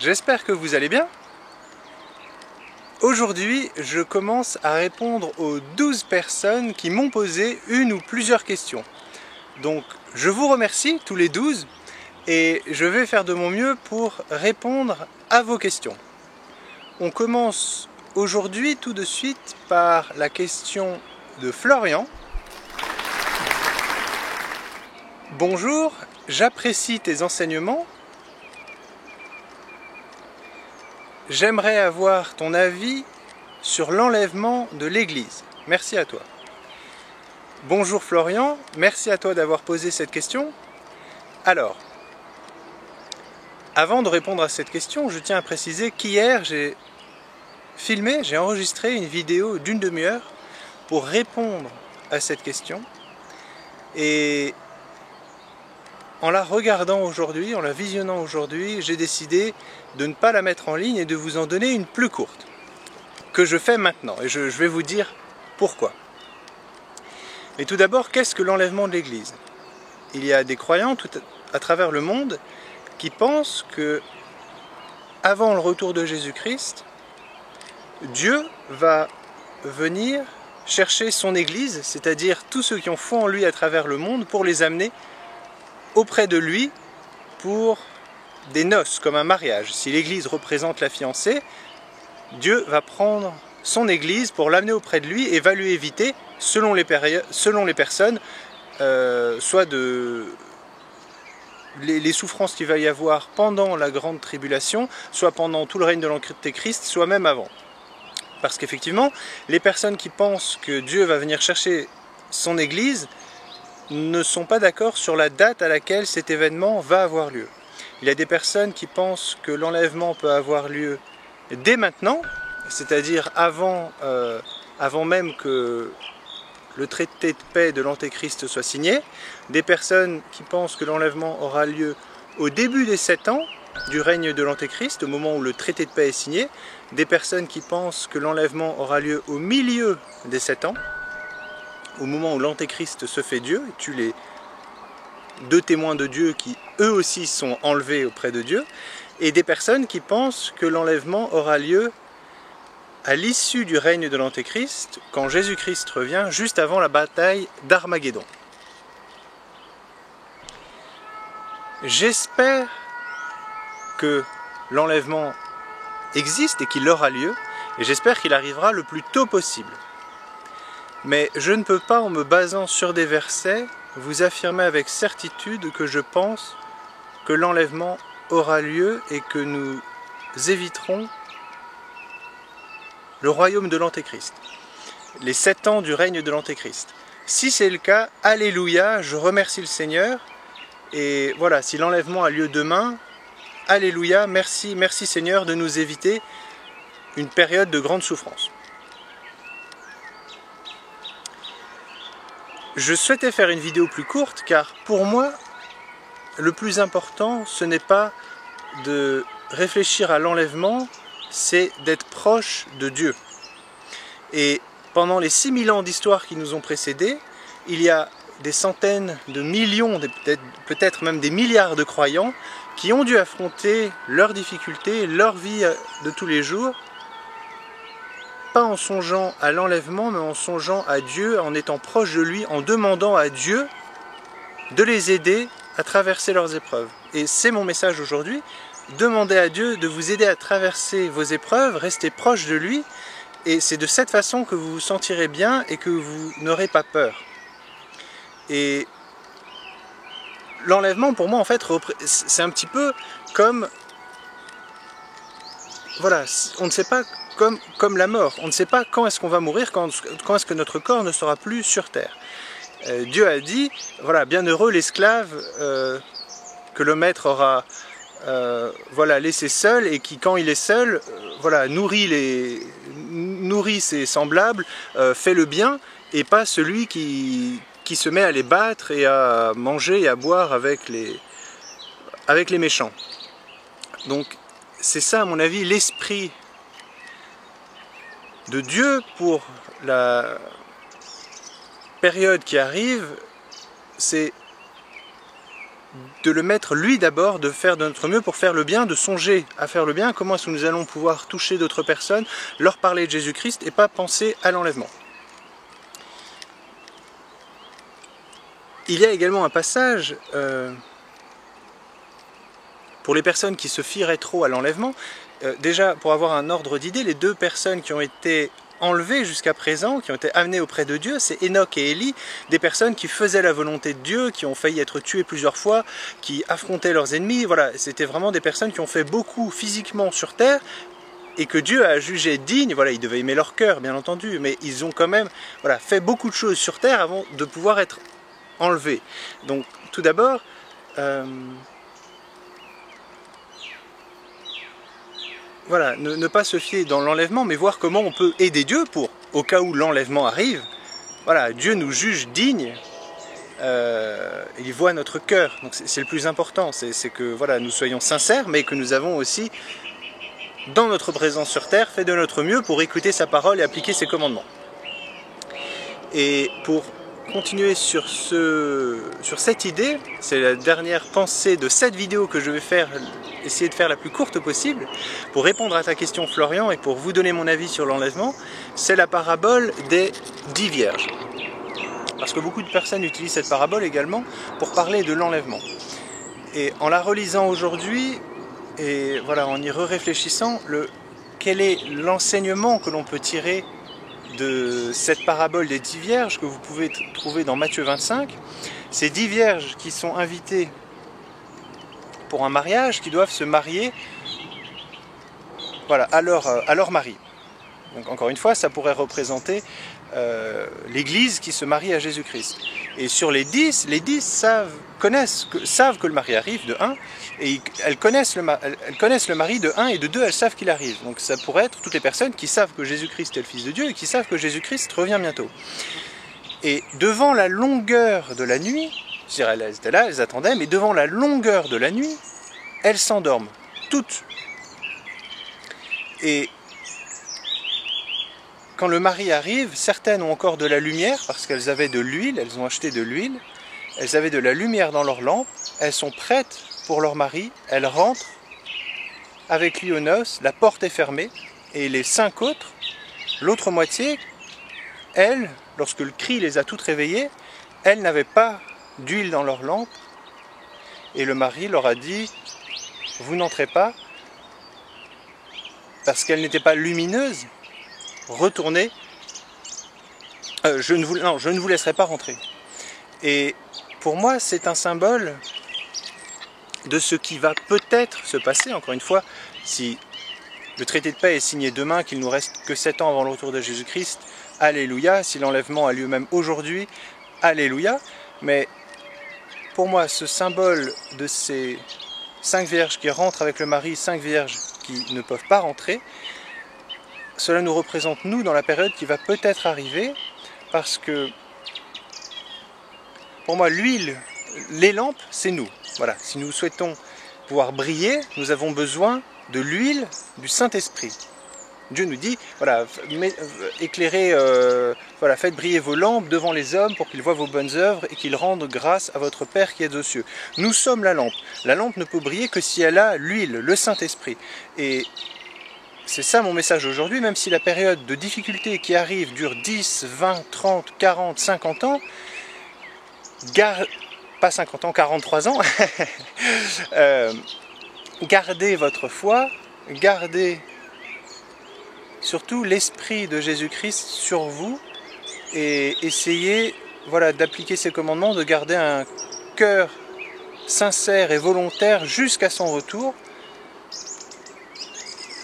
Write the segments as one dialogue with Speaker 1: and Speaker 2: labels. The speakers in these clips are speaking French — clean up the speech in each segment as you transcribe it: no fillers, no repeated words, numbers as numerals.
Speaker 1: j'espère que vous allez bien. Aujourd'hui, je commence à répondre aux 12 personnes qui m'ont posé une ou plusieurs questions. Donc, je vous remercie tous les 12 et je vais faire de mon mieux pour répondre à vos questions. On commence aujourd'hui tout de suite par la question de Florian. Bonjour, j'apprécie tes enseignements. J'aimerais avoir ton avis sur l'enlèvement de l'Église. Merci à toi. Bonjour Florian, merci à toi d'avoir posé cette question. Alors, avant de répondre à cette question, je tiens à préciser qu'hier j'ai enregistré une vidéo d'une demi-heure pour répondre à cette question. Et en la regardant aujourd'hui, en la visionnant aujourd'hui, j'ai décidé de ne pas la mettre en ligne et de vous en donner une plus courte, que je fais maintenant. Et je vais vous dire pourquoi. Mais tout d'abord, qu'est-ce que l'enlèvement de l'Église? Il y a des croyants à travers le monde qui pensent que, avant le retour de Jésus-Christ, Dieu va venir chercher son Église, c'est-à-dire tous ceux qui ont foi en lui à travers le monde, pour les amener auprès de lui pour des noces, comme un mariage. Si l'Église représente la fiancée, Dieu va prendre son Église pour l'amener auprès de lui et va lui éviter, selon les personnes, soit les souffrances qu'il va y avoir pendant la grande tribulation, soit pendant tout le règne de l'Antéchrist, soit même avant. Parce qu'effectivement, les personnes qui pensent que Dieu va venir chercher son Église ne sont pas d'accord sur la date à laquelle cet événement va avoir lieu. Il y a des personnes qui pensent que l'enlèvement peut avoir lieu dès maintenant, c'est-à-dire avant même que le traité de paix de l'Antéchrist soit signé. Des personnes qui pensent que l'enlèvement aura lieu au début des 7 ans du règne de l'Antéchrist, au moment où le traité de paix est signé. Des personnes qui pensent que l'enlèvement aura lieu au milieu des 7 ans, au moment où l'Antéchrist se fait Dieu, et tue les 2 témoins de Dieu qui eux aussi sont enlevés auprès de Dieu, et des personnes qui pensent que l'enlèvement aura lieu à l'issue du règne de l'Antéchrist, quand Jésus-Christ revient, juste avant la bataille d'Armageddon. J'espère que l'enlèvement existe et qu'il aura lieu, et j'espère qu'il arrivera le plus tôt possible. Mais je ne peux pas, en me basant sur des versets, vous affirmer avec certitude que je pense que l'enlèvement aura lieu et que nous éviterons le royaume de l'Antéchrist, les 7 ans du règne de l'Antéchrist. Si c'est le cas, alléluia, je remercie le Seigneur. Et voilà, si l'enlèvement a lieu demain, alléluia, merci Seigneur de nous éviter une période de grande souffrance. Je souhaitais faire une vidéo plus courte car pour moi, le plus important, ce n'est pas de réfléchir à l'enlèvement, c'est d'être proche de Dieu. Et pendant les 6000 ans d'histoire qui nous ont précédés, il y a des centaines de millions, peut-être même des milliards de croyants qui ont dû affronter leurs difficultés, leur vie de tous les jours, pas en songeant à l'enlèvement, mais en songeant à Dieu, en étant proche de lui, en demandant à Dieu de les aider à traverser leurs épreuves. Et c'est mon message aujourd'hui, demandez à Dieu de vous aider à traverser vos épreuves, restez proche de lui, et c'est de cette façon que vous vous sentirez bien et que vous n'aurez pas peur. Et l'enlèvement, pour moi, en fait, c'est un petit peu comme... Voilà, on ne sait pas, comme la mort, on ne sait pas quand est-ce qu'on va mourir, quand est-ce que notre corps ne sera plus sur terre. Dieu a dit, voilà, bienheureux l'esclave que le maître aura laissé seul et qui, quand il est seul, nourrit ses semblables, fait le bien, et pas celui qui se met à les battre et à manger et à boire avec les méchants. Donc c'est ça, à mon avis, l'esprit de Dieu pour la période qui arrive, c'est de le mettre lui d'abord, de faire de notre mieux pour faire le bien, de songer à faire le bien, comment est-ce que nous allons pouvoir toucher d'autres personnes, leur parler de Jésus-Christ et pas penser à l'enlèvement. Il y a également un passage pour les personnes qui se fieraient trop à l'enlèvement. Déjà, pour avoir un ordre d'idée, les deux personnes qui ont été enlevés jusqu'à présent, qui ont été amenés auprès de Dieu, c'est Enoch et Élie, des personnes qui faisaient la volonté de Dieu, qui ont failli être tuées plusieurs fois, qui affrontaient leurs ennemis. Voilà, c'était vraiment des personnes qui ont fait beaucoup physiquement sur terre et que Dieu a jugé dignes. Voilà, ils devaient aimer leur cœur, bien entendu, mais ils ont quand même fait beaucoup de choses sur terre avant de pouvoir être enlevés. Donc, tout d'abord, voilà, ne pas se fier dans l'enlèvement, mais voir comment on peut aider Dieu pour, au cas où l'enlèvement arrive. Voilà, Dieu nous juge dignes, il voit notre cœur, donc c'est le plus important, c'est que voilà, nous soyons sincères, mais que nous avons aussi, dans notre présence sur terre, fait de notre mieux pour écouter sa parole et appliquer ses commandements. Et pour continuer sur cette idée, c'est la dernière pensée de cette vidéo que je vais essayer de faire la plus courte possible, pour répondre à ta question Florian et pour vous donner mon avis sur l'enlèvement, c'est la parabole des 10 vierges. Parce que beaucoup de personnes utilisent cette parabole également pour parler de l'enlèvement. Et en la relisant aujourd'hui, et voilà, en y réfléchissant, quel est l'enseignement que l'on peut tirer de cette parabole des 10 vierges que vous pouvez trouver dans Matthieu 25, ces 10 vierges qui sont invitées pour un mariage, qui doivent se marier voilà, à leur mari. Donc encore une fois, ça pourrait représenter l'Église qui se marie à Jésus-Christ. Et sur les 10 savent que le mari arrive, de 1, et elles connaissent le mari de 1, et de 2, elles savent qu'il arrive. Donc ça pourrait être toutes les personnes qui savent que Jésus-Christ est le Fils de Dieu, et qui savent que Jésus-Christ revient bientôt. Et devant la longueur de la nuit, elles étaient là, elles attendaient, mais devant la longueur de la nuit, elles s'endorment, toutes. Et quand le mari arrive, certaines ont encore de la lumière, parce qu'elles avaient de l'huile, elles ont acheté de l'huile, elles avaient de la lumière dans leur lampe, elles sont prêtes pour leur mari, elles rentrent avec lui aux noces, la porte est fermée, et les 5 autres, l'autre moitié, elles, lorsque le cri les a toutes réveillées, elles n'avaient pas d'huile dans leur lampe, et le mari leur a dit « Vous n'entrez pas » parce qu'elles n'étaient pas lumineuses, retournez, je ne vous laisserai pas rentrer. Et pour moi, c'est un symbole de ce qui va peut-être se passer, encore une fois, si le traité de paix est signé demain, qu'il nous reste que 7 ans avant le retour de Jésus-Christ, alléluia, si l'enlèvement a lieu même aujourd'hui, alléluia, mais pour moi, ce symbole de ces 5 vierges qui rentrent avec le mari, 5 vierges qui ne peuvent pas rentrer, cela nous représente, nous, dans la période qui va peut-être arriver, parce que, pour moi, l'huile, les lampes, c'est nous. Voilà, si nous souhaitons pouvoir briller, nous avons besoin de l'huile du Saint-Esprit. Dieu nous dit, voilà, éclairez, voilà, faites briller vos lampes devant les hommes pour qu'ils voient vos bonnes œuvres et qu'ils rendent grâce à votre Père qui est aux cieux. Nous sommes la lampe. La lampe ne peut briller que si elle a l'huile, le Saint-Esprit. Et c'est ça mon message aujourd'hui, même si la période de difficulté qui arrive dure 10, 20, 30, 40, 50 ans, pas 50 ans, 43 ans, gardez votre foi, gardez surtout l'Esprit de Jésus-Christ sur vous et essayez, voilà, d'appliquer ses commandements, de garder un cœur sincère et volontaire jusqu'à son retour,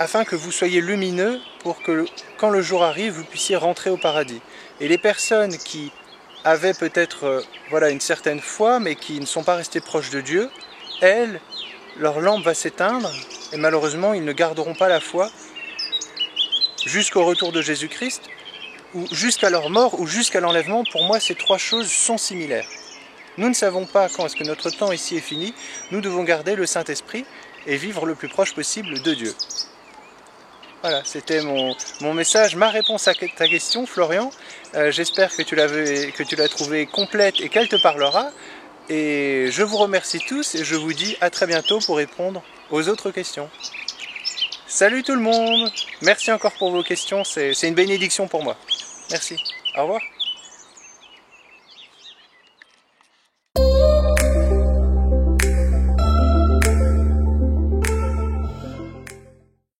Speaker 1: afin que vous soyez lumineux pour que, quand le jour arrive, vous puissiez rentrer au paradis. Et les personnes qui avaient peut-être voilà, une certaine foi, mais qui ne sont pas restées proches de Dieu, elles, leur lampe va s'éteindre, et malheureusement, ils ne garderont pas la foi jusqu'au retour de Jésus-Christ, ou jusqu'à leur mort, ou jusqu'à l'enlèvement. Pour moi, ces 3 choses sont similaires. Nous ne savons pas quand est-ce que notre temps ici est fini, nous devons garder le Saint-Esprit et vivre le plus proche possible de Dieu. Voilà, c'était mon message, ma réponse à ta question, Florian. J'espère que tu l'as trouvée complète et qu'elle te parlera. Et je vous remercie tous et je vous dis à très bientôt pour répondre aux autres questions. Salut tout le monde! Merci encore pour vos questions, c'est une bénédiction pour moi. Merci. Au revoir.